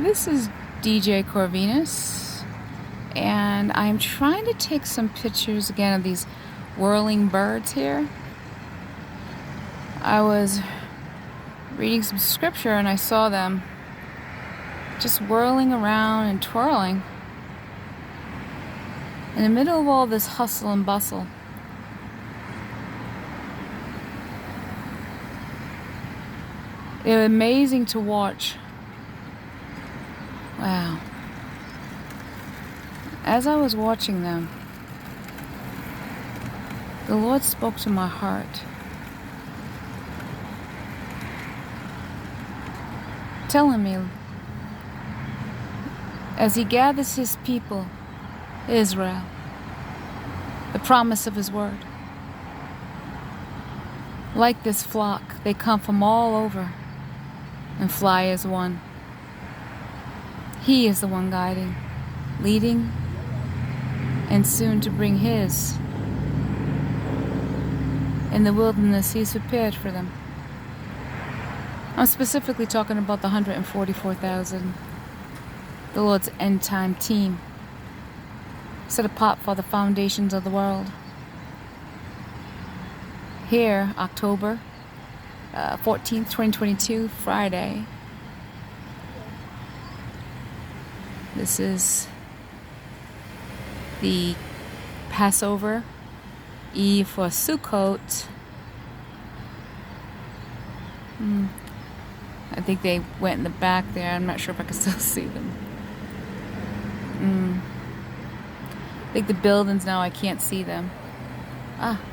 This is DJ Corvinus, and I'm trying to take some pictures again of these whirling birds here. I was reading some scripture and I saw them just whirling around and twirling in the middle of all this hustle and bustle. They're amazing to watch. Wow. As I was watching them, the Lord spoke to my heart, telling me, as He gathers His people, Israel, the promise of His word, like this flock, they come from all over and fly as one. He is the one guiding, leading, and soon to bring His. In the wilderness He's prepared for them. I'm specifically talking about the 144,000, the Lord's end time team, set apart for the foundations of the world. Here, October 14th, 2022, Friday. This is the Passover Eve for Sukkot. I think they went in the back there. I'm not sure if I can still see them. I think the buildings now, I can't see them.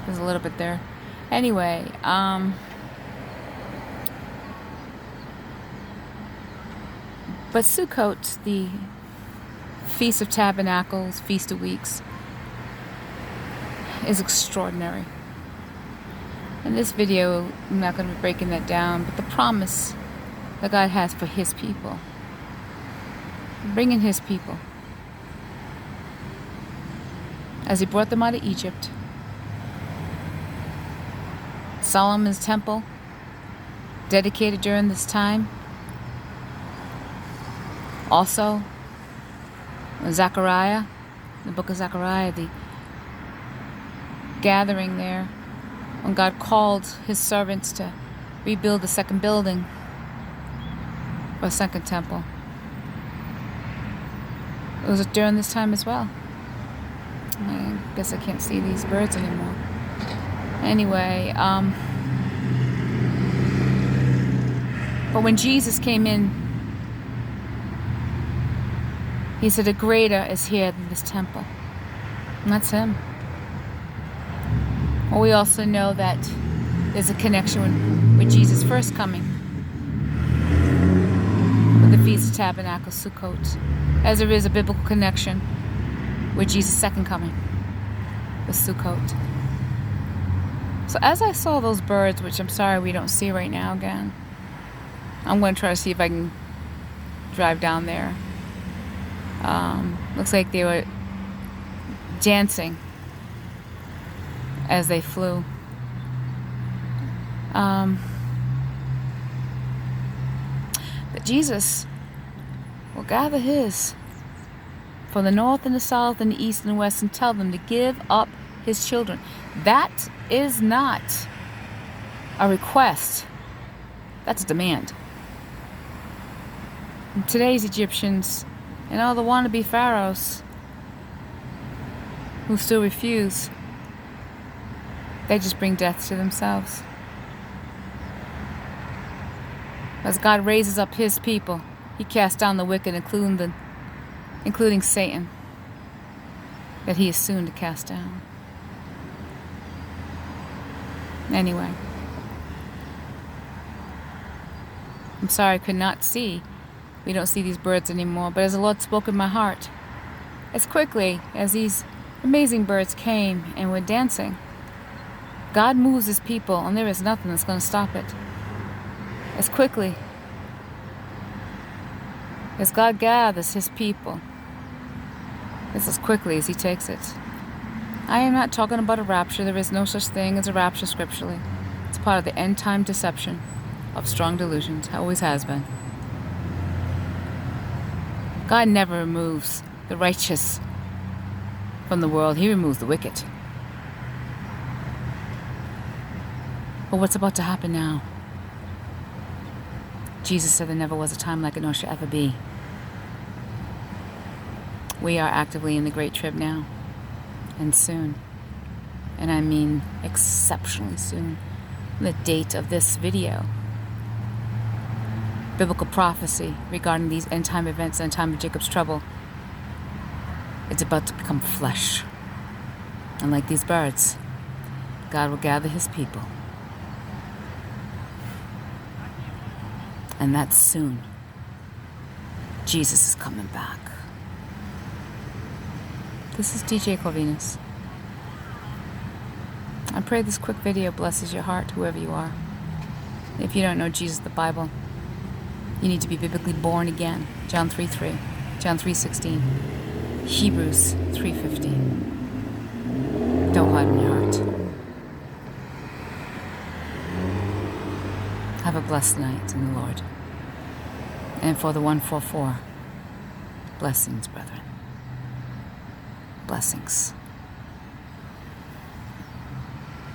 There's a little bit there. Anyway, but Sukkot, the Feast of Tabernacles, Feast of Weeks, is extraordinary. In this video, I'm not going to be breaking that down, but the promise that God has for His people, bringing His people, as He brought them out of Egypt, Solomon's temple, dedicated during this time. Also, Zechariah, the book of Zechariah, the gathering there, when God called His servants to rebuild the second building for a second temple. It was during this time as well. I guess I can't see these birds anymore. Anyway, but when Jesus came in, He said, "A greater is here than this temple." And that's Him. Well, we also know that there's a connection with Jesus' first coming, with the Feast of Tabernacles, Sukkot, as there is a biblical connection with Jesus' second coming, with Sukkot. So as I saw those birds, which I'm sorry we don't see right now again, I'm going to try to see if I can drive down there. Looks like they were dancing as they flew. But Jesus will gather His from the north and the south and the east and the west and tell them to give up His children. That is not a request. That's a demand. And today's Egyptians and all the wannabe pharaohs who still refuse, they just bring death to themselves. As God raises up His people, He casts down the wicked, including Satan, that He is soon to cast down. Anyway, I'm sorry I could not see. We don't see these birds anymore, but as the Lord spoke in my heart, as quickly as these amazing birds came and were dancing, God moves His people, and there is nothing that's going to stop it. As quickly as God gathers His people, it's as quickly as He takes it. I am not talking about a rapture. There is no such thing as a rapture scripturally. It's part of the end time deception of strong delusions. Always has been. God never removes the righteous from the world. He removes the wicked. But what's about to happen now? Jesus said there never was a time like it, nor shall ever be. We are actively in the Great Trib now. And soon. And I mean exceptionally soon. The date of this video. Biblical prophecy regarding these end time events and time of Jacob's trouble. It's about to become flesh. And like these birds, God will gather his people. And that's soon. Jesus is coming back. This is DJ Corvinus. I pray this quick video blesses your heart, whoever you are. If you don't know Jesus, the Bible, you need to be biblically born again. John 3:3, John 3:16, Hebrews 3:15. Don't hide in your heart. Have a blessed night in the Lord. And for the 144, blessings, brethren. Blessings.